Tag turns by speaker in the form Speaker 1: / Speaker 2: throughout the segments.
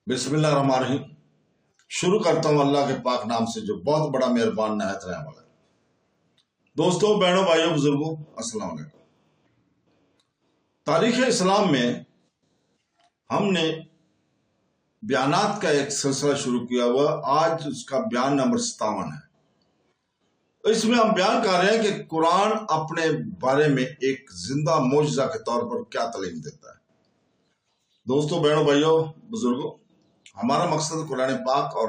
Speaker 1: بسم اللہ الرحمن الرحیم۔ شروع کرتا ہوں اللہ کے پاک نام سے جو بہت بڑا مہربان نہایت رحم والا ہے۔ دوستوں، بہنوں، بھائیوں، بزرگوں، السلام علیکم۔ تاریخ اسلام میں ہم نے بیانات کا ایک سلسلہ شروع کیا ہوا، آج اس کا بیان نمبر 57 ہے۔ اس میں ہم بیان کر رہے ہیں کہ قرآن اپنے بارے میں ایک زندہ معجزہ کے طور پر کیا تعلیم دیتا ہے۔ دوستوں، بہنوں، بھائیوں، بزرگوں، ہمارا مقصد قرآن پاک اور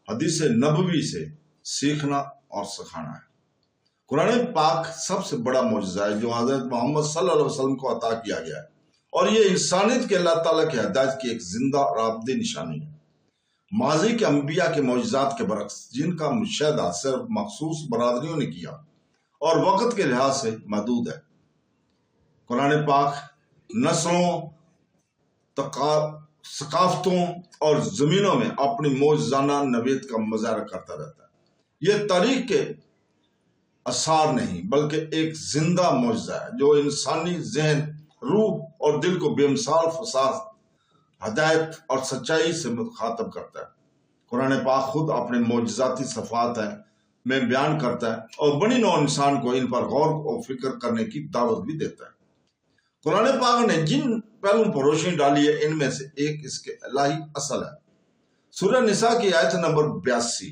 Speaker 1: حدیث نبوی سے سیکھنا اور سکھانا ہے۔ قرآن پاک سب سے بڑا معجزہ ہے جو حضرت محمد صلی اللہ علیہ وسلم کو عطا کیا گیا ہے، اور یہ انسانیت کے اللہ تعالیٰ کی ہدایت کی ایک زندہ اور ابدی نشانی ہے۔ ماضی کے انبیاء کے معجزات کے برعکس، جن کا مشاہدہ صرف مخصوص برادریوں نے کیا اور وقت کے لحاظ سے محدود ہے، قرآن پاک نسلوں، ثقافتوں اور زمینوں میں اپنی معجزانہ نوعیت کا مظاہرہ کرتا رہتا ہے۔ یہ تاریخ کے آثار نہیں بلکہ ایک زندہ معجزہ ہے جو انسانی ذہن، روح اور دل کو بے مثال فساد، ہدایت اور سچائی سے مخاطب کرتا ہے۔ قرآن پاک خود اپنے معجزاتی صفات میں بیان کرتا ہے اور بنی نوع انسان کو ان پر غور و فکر کرنے کی دعوت بھی دیتا ہے۔ قرآن پاک نے جن پہلوؤں پر روشنی ڈالی ہے، ان میں سے ایک اس کے الہی اصل ہے۔ سورہ نساء کی آیت نمبر 82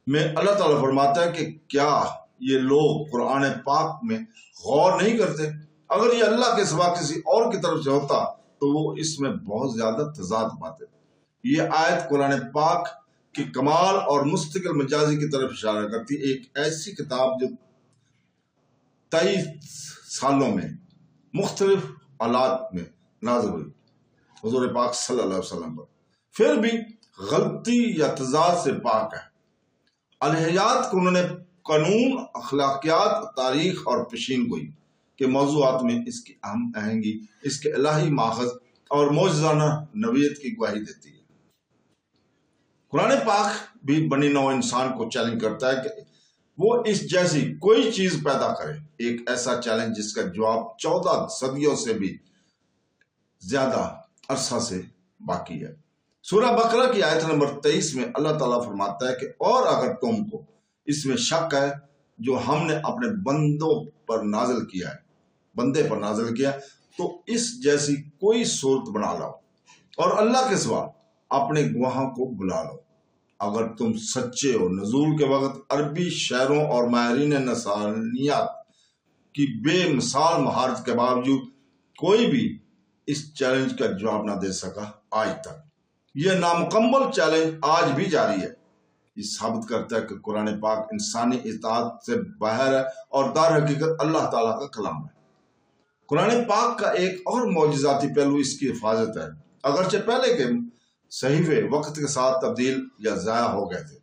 Speaker 1: میں اللہ تعالیٰ فرماتا ہے کہ کیا یہ لوگ قرآن پاک میں غور نہیں کرتے؟ اگر یہ اللہ کے سوا کسی اور کی طرف سے ہوتا تو وہ اس میں بہت زیادہ تضاد پاتے۔ یہ آیت قرآن پاک کی کمال اور مستقل مجازی کی طرف اشارہ کرتی ہے، ایک ایسی کتاب جو 23 سالوں میں مختلف حالات میں نازل ہوئی حضور پاک صلی اللہ علیہ وسلم پر، پھر بھی غلطی یا تضاد سے پاک ہے۔ الہیات کو انہوں نے قانون، اخلاقیات، تاریخ اور پیشین گوئی کے موضوعات میں اس کی اہم آہنگی اس کے الہی ماخذ اور معجزانہ نوعیت کی گواہی دیتی ہے۔ قرآن پاک بھی بنی نوع انسان کو چیلنج کرتا ہے کہ وہ اس جیسی کوئی چیز پیدا کرے، ایک ایسا چیلنج جس کا جواب 14 صدیوں سے بھی زیادہ عرصہ سے باقی ہے۔ سورہ بقرہ کی آیت نمبر 23 میں اللہ تعالیٰ فرماتا ہے کہ اور اگر تم کو اس میں شک ہے جو ہم نے اپنے بندے پر نازل کیا تو اس جیسی کوئی صورت بنا لاؤ اور اللہ کے سوا اپنے گواہوں کو بلا لو۔ اگر تم سچے ہو، نزول کے وقت عربی شاعروں اور ماہرین نصرانیات کی بے مثال مہارت کے باوجود کوئی بھی اس چیلنج کا جواب نہ دے سکا آج تک۔ یہ نامکمل چیلنج آج بھی جاری ہے۔ یہ ثابت کرتا ہے کہ قرآن پاک انسانی اطاعت سے باہر ہے اور در حقیقت اللہ تعالیٰ کا کلام ہے۔ قرآن پاک کا ایک اور معجزاتی پہلو اس کی حفاظت ہے۔ اگرچہ پہلے کے صحیفے وقت کے ساتھ تبدیل یا ضائع ہو گئے تھے،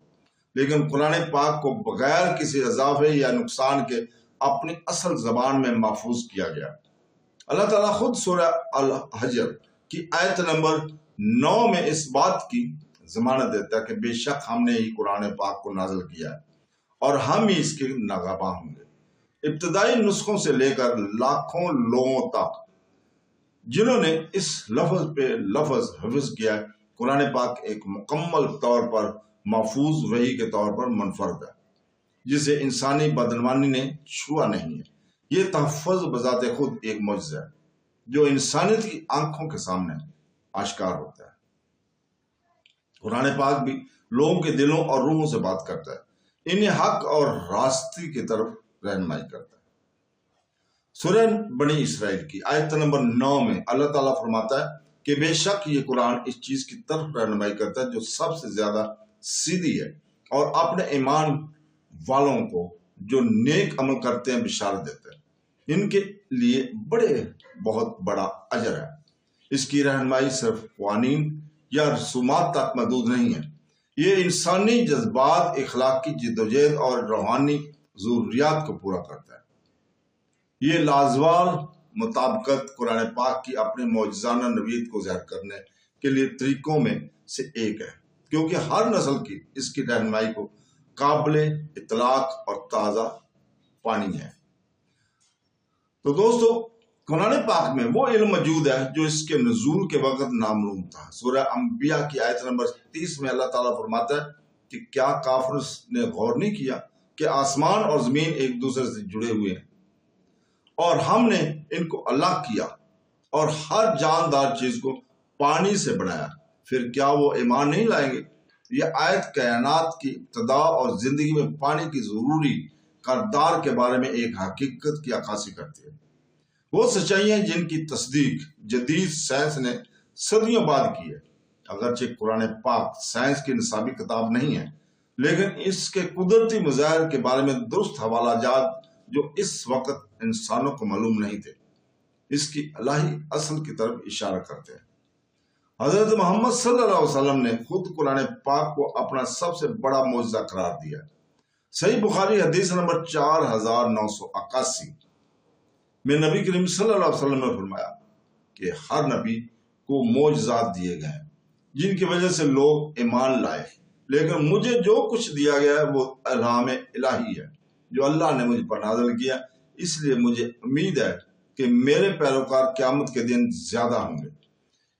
Speaker 1: لیکن قرآن پاک کو بغیر کسی اضافے یا نقصان کے اپنی اصل زبان میں محفوظ کیا گیا۔ اللہ تعالیٰ خود سورہ الحجر کی آیت نمبر 9 میں اس بات کی ضمانت دیتا ہے کہ بے شک ہم نے ہی قرآن پاک کو نازل کیا ہے اور ہم ہی اس کے نگہباں ہوں گے۔ ابتدائی نسخوں سے لے کر لاکھوں لوگوں تک جنہوں نے اس لفظ پہ لفظ حفظ کیا ہے، قرآن پاک ایک مکمل طور پر محفوظ وحی کے طور پر منفرد ہے جسے انسانی بدعنوانی نے چھوا نہیں ہے۔ یہ تحفظ بذات خود ایک معجزہ ہے جو انسانیت کی آنکھوں کے سامنے آشکار ہوتا ہے۔ قرآن پاک بھی لوگوں کے دلوں اور روحوں سے بات کرتا ہے، انہیں حق اور راستے کی طرف رہنمائی کرتا ہے۔ سورہ بنی اسرائیل کی آیت نمبر 9 میں اللہ تعالیٰ فرماتا ہے کہ بے شک یہ قرآن اس چیز کی طرف رہنمائی کرتا ہے جو سب سے زیادہ سیدھی ہے، اور اپنے ایمان والوں کو جو نیک عمل کرتے ہیں بشارت دیتا ہے، ان کے لیے بہت بڑا اجر ہے۔ اس کی رہنمائی صرف قوانین یا رسومات تک محدود نہیں ہے، یہ انسانی جذبات، اخلاقی جدوجہد اور روحانی ضروریات کو پورا کرتا ہے۔ یہ لازوال مطابقت قرآن پاک کی اپنے معجزانہ نوعیت کو ظاہر کرنے کے لیے طریقوں میں سے ایک ہے، کیونکہ ہر نسل کی اس کی رہنمائی کو قابل اطلاق اور تازہ پانی ہے۔ تو دوستو، قرآن پاک میں وہ علم موجود ہے جو اس کے نزول کے وقت نامعلوم تھا۔ سورہ انبیاء کی آیت نمبر 30 میں اللہ تعالیٰ فرماتا ہے کہ کیا کافر نے غور نہیں کیا کہ آسمان اور زمین ایک دوسرے سے جڑے ہوئے ہیں اور ہم نے ان کو الگ کیا اور ہر جاندار چیز کو پانی سے بنایا، پھر کیا وہ ایمان نہیں لائیں گے؟ یہ آیت کائنات کی ابتدا اور زندگی میں پانی کی ضروری کردار کے بارے میں ایک حقیقت کی عکاسی کرتی ہے۔ وہ سچائیاں جن کی تصدیق جدید سائنس نے صدیوں بعد کی ہے۔ اگرچہ قرآن پاک سائنس کی نصابی کتاب نہیں ہے، لیکن اس کے قدرتی مظاہر کے بارے میں درست حوالہ جات جو اس وقت انسانوں کو معلوم نہیں تھے، اس کی الہی اصل کی طرف اشارہ کرتے ہیں۔ حضرت محمد صلی اللہ علیہ وسلم نے خود قرآن پاک کو اپنا سب سے بڑا معجزہ قرار دیا۔ صحیح بخاری حدیث نمبر 4981 میں نبی کریم صلی اللہ علیہ وسلم نے فرمایا کہ ہر نبی کو معجزات دیے گئے ہیں جن کی وجہ سے لوگ ایمان لائے، لیکن مجھے جو کچھ دیا گیا ہے وہ الہام الہی ہے جو اللہ نے مجھ پر نازل کیا، اس لیے مجھے امید ہے کہ میرے پیروکار قیامت کے دن زیادہ ہوں گے۔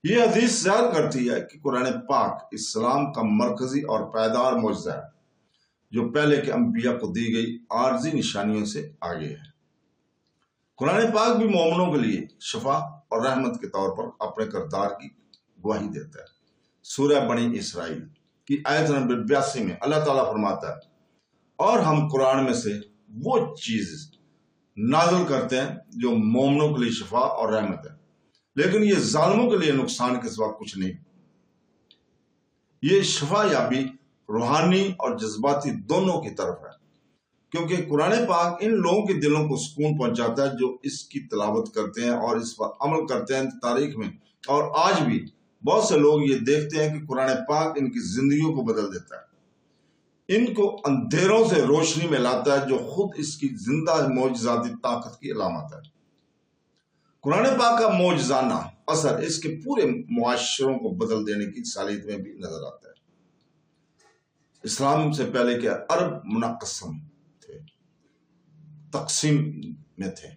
Speaker 1: یہ حدیث ظاہر کرتی ہے کہ قرآن پاک اسلام کا مرکزی اور پائیدار معجزہ ہے جو پہلے کے انبیاء کو دی گئی عارضی نشانیوں سے آگے ہے۔ قرآن پاک بھی مومنوں کے لیے شفا اور رحمت کے طور پر اپنے کردار کی گواہی دیتا ہے۔ سورہ بنی اسرائیل کی آیت نمبر 82 میں اللہ تعالیٰ فرماتا ہے، اور ہم قرآن میں سے وہ چیز نازل کرتے ہیں جو مومنوں کے لیے شفا اور رحمت ہے، لیکن یہ ظالموں کے لیے نقصان کے سوا کچھ نہیں۔ یہ شفا یابی روحانی اور جذباتی دونوں کی طرف ہے، کیونکہ قرآن پاک ان لوگوں کے دلوں کو سکون پہنچاتا ہے جو اس کی تلاوت کرتے ہیں اور اس پر عمل کرتے ہیں۔ تاریخ میں اور آج بھی بہت سے لوگ یہ دیکھتے ہیں کہ قرآن پاک ان کی زندگیوں کو بدل دیتا ہے، ان کو اندھیروں سے روشنی میں لاتا ہے، جو خود اس کی زندہ معجزاتی طاقت کی علامت ہے۔ قرآن پاک کا معجزانہ اثر اس کے پورے معاشروں کو بدل دینے کی صلاحیت میں بھی نظر آتا ہے۔ اسلام سے پہلے کے عرب منقسم تھے، تقسیم میں تھے،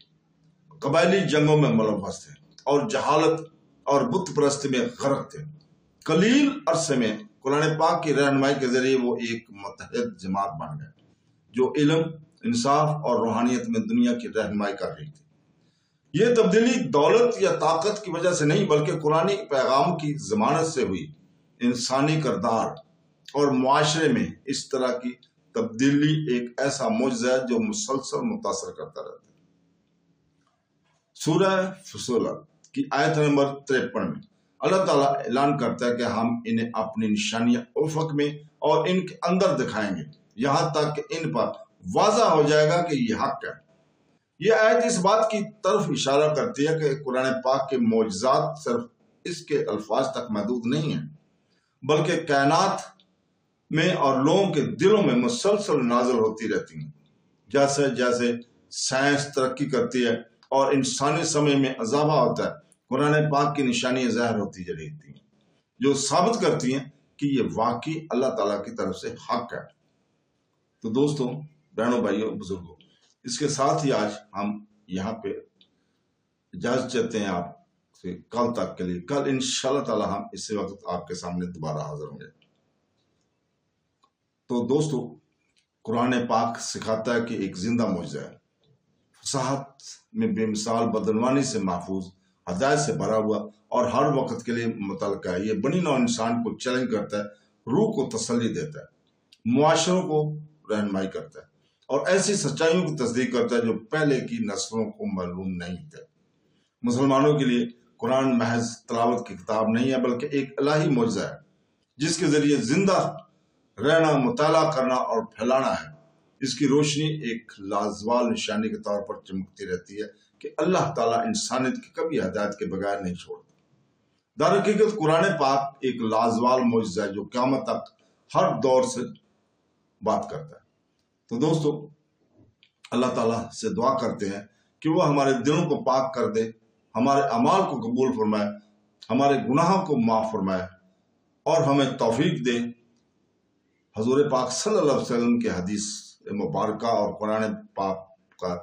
Speaker 1: قبائلی جنگوں میں ملوث تھے اور جہالت اور بت پرستی میں غرق تھے۔ قلیل عرصے میں قرآن پاک کی رہنمائی کے ذریعے وہ ایک متحد جماعت بن گئے جو علم، انصاف اور روحانیت میں دنیا کی رہنمائی کر رہی تھی۔ یہ تبدیلی دولت یا طاقت کی وجہ سے نہیں بلکہ قرآنی پیغام کی ضمانت سے ہوئی۔ انسانی کردار اور معاشرے میں اس طرح کی تبدیلی ایک ایسا معجزہ ہے جو مسلسل متاثر کرتا رہتا ہے۔ سورہ فصلت کی آیت نمبر 53 میں اللہ تعالیٰ اعلان کرتا ہے کہ ہم انہیں اپنی نشانیاں افق میں اور ان کے اندر دکھائیں گے، یہاں تک کہ ان پر واضح ہو جائے گا کہ یہ حق ہے۔ یہ آیت اس بات کی طرف اشارہ کرتی ہے کہ قرآن پاک کے معجزات صرف اس کے الفاظ تک محدود نہیں ہیں، بلکہ کائنات میں اور لوگوں کے دلوں میں مسلسل نازل ہوتی رہتی ہیں۔ جیسے جیسے سائنس ترقی کرتی ہے اور انسانی سمجھ میں اضافہ ہوتا ہے، قرآن پاک کی نشانیاں ظاہر ہوتی رہتی ہیں جو ثابت کرتی ہیں کہ یہ واقعی اللہ تعالیٰ کی طرف سے حق ہے۔ تو دوستوں، بہنوں، بھائیوں، بزرگوں، اس کے ساتھ ہی آج ہم یہاں پہ اجازت چاہتے ہیں آپ سے کل تک کے لیے۔ کل انشاءاللہ تعالیٰ ہم اسی وقت آپ کے سامنے دوبارہ حاضر ہوں گے۔ تو دوستو، قرآن پاک سکھاتا ہے کہ ایک زندہ معجزہ ہے، فصاحت میں بے مثال، بدعنوانی سے محفوظ، ہدایت سے بھرا ہوا اور ہر وقت کے لیے متعلقہ ہے۔ یہ بنی نوع انسان کو چیلنج کرتا ہے، روح کو تسلی دیتا ہے، معاشروں کو رہنمائی کرتا ہے اور ایسی سچائیوں کی تصدیق کرتا ہے جو پہلے کی نسلوں کو معلوم نہیں تھے۔ مسلمانوں کے لیے قرآن محض تلاوت کی کتاب نہیں ہے بلکہ ایک الہی معجزہ ہے جس کے ذریعے زندہ رہنا، مطالعہ کرنا اور پھیلانا ہے۔ اس کی روشنی ایک لازوال نشانی کے طور پر چمکتی رہتی ہے کہ اللہ تعالیٰ انسانیت کی کبھی ہدایت کے بغیر نہیں چھوڑتا۔ در حقیقت قرآن پاک ایک لازوال معجزہ ہے جو قیامت تک ہر دور سے بات کرتا ہے۔ تو دوستو، اللہ تعالیٰ سے دعا کرتے ہیں کہ وہ ہمارے دلوں کو پاک کر دے، ہمارے اعمال کو قبول فرمائے، ہمارے گناہوں کو معاف فرمائے اور ہمیں توفیق دے حضور پاک صلی اللہ علیہ وسلم کے حدیث مبارکہ اور قرآن پاک کا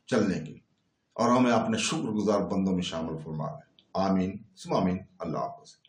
Speaker 1: چلنے کی۔ اور ہمیں اپنے شکر گزار بندوں میں شامل فرما لے. آمین ثم آمین. اللہ حافظ.